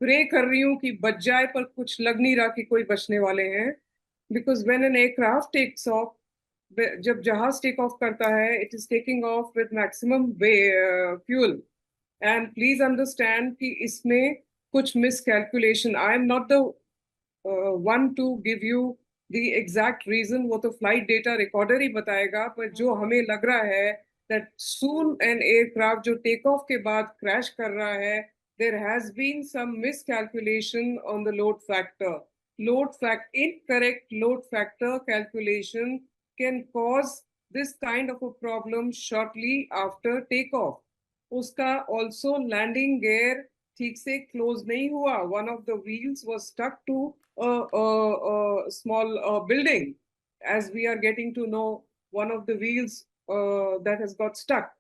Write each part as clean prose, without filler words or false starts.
Pray कर रही हूँ कि बच जाए, पर कुछ लग नहीं रहा कि कोई बचने वाले हैं। Because when an aircraft takes off, जब जहाज टेक ऑफ करता है, it is taking off with maximum fuel. And please understand कि इसमें कुछ miscalculation, I am not the one to give you the exact reason, वो तो फ्लाइट डेटा रिकॉर्डर ही बताएगा। पर जो हमें लग रहा है दैट सून एन एयरक्राफ्ट जो टेक ऑफ के बाद क्रैश कर रहा है, there has been some miscalculation on the load factor. Incorrect load factor calculation can cause this kind of a problem shortly after takeoff. उसका also landing gear ठीक से close नहीं हुआ. One of the wheels was stuck to a small building. As we are getting to know, one of the wheels that has got stuck.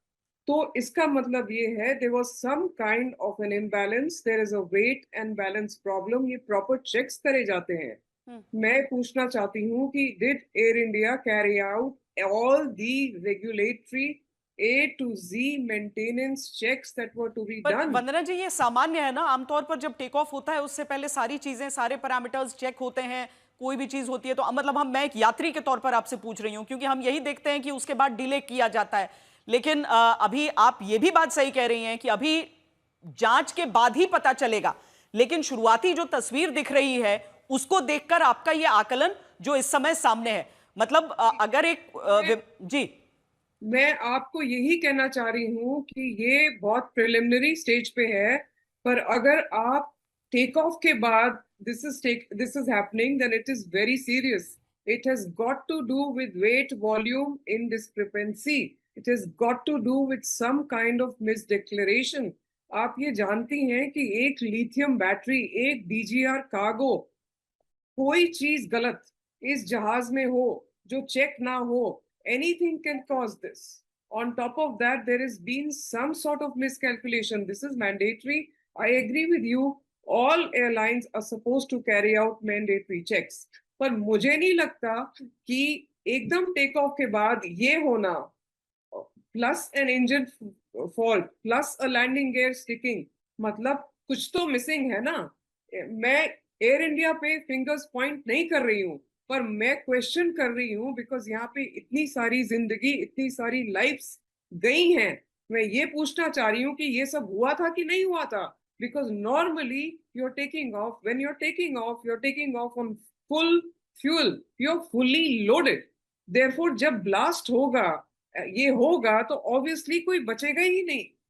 तो इसका मतलब ये है there was some kind of an imbalance, there is a weight and balance problem. ये proper checks करे जाते हैं. हम्म। मैं पूछना चाहती हूँ कि did Air India carry out all the regulatory A to Z maintenance checks that were to be पर done? वंदना जी, ये सामान्य है ना, आमतौर पर जब टेक ऑफ होता है उससे पहले सारी चीजें, सारे पैरामीटर्स चेक होते हैं। कोई भी चीज होती है तो मतलब मैं एक यात्री के तौर पर आपसे पूछ रही हूं, क्योंकि हम यही देखते हैं कि उसके बाद डिले किया जाता है। लेकिन अभी आप ये भी बात सही कह रही हैं कि अभी जांच के बाद ही पता चलेगा। लेकिन शुरुआती जो तस्वीर दिख रही है उसको देखकर आपका ये आकलन जो इस समय सामने है, मतलब अगर एक जी। मैं आपको यही कहना चाह रही हूँ कि ये बहुत प्रिलिमिनरी स्टेज पे है। पर अगर आप टेक ऑफ के बाद this is happening, then it is very serious. It has got to do with weight volume in discrepancy. It has got to do with some kind of misdeclaration. आप ये जानती हैं कि एक lithium battery, एक DGR cargo, कोई चीज गलत इस जहाज में हो जो चेक ना हो, anything can cause this. On top of that, there has been some sort of miscalculation. This is mandatory. I agree with you. All airlines are supposed to carry out mandatory checks. पर मुझे नहीं लगता कि एकदम take off के बाद ये होना, plus an engine fault plus a landing gear sticking, मतलब कुछ तो मिसिंग है ना. मैं एयर इंडिया पे फिंगर्स पॉइंट नहीं कर रही हूँ, पर मैं क्वेश्चन कर रही हूँ बिकॉज यहाँ पे इतनी सारी जिंदगी, इतनी सारी लाइफ्स गई हैं. मैं ये पूछना चाह रही हूँ कि ये सब हुआ था कि नहीं हुआ था. Because normally you're taking off, when you're taking off on full fuel, you're fully loaded. therefore जब ब्लास्ट होगा, ये होगा, तो ऑब्वियसली कोई बचेगा ही नहीं.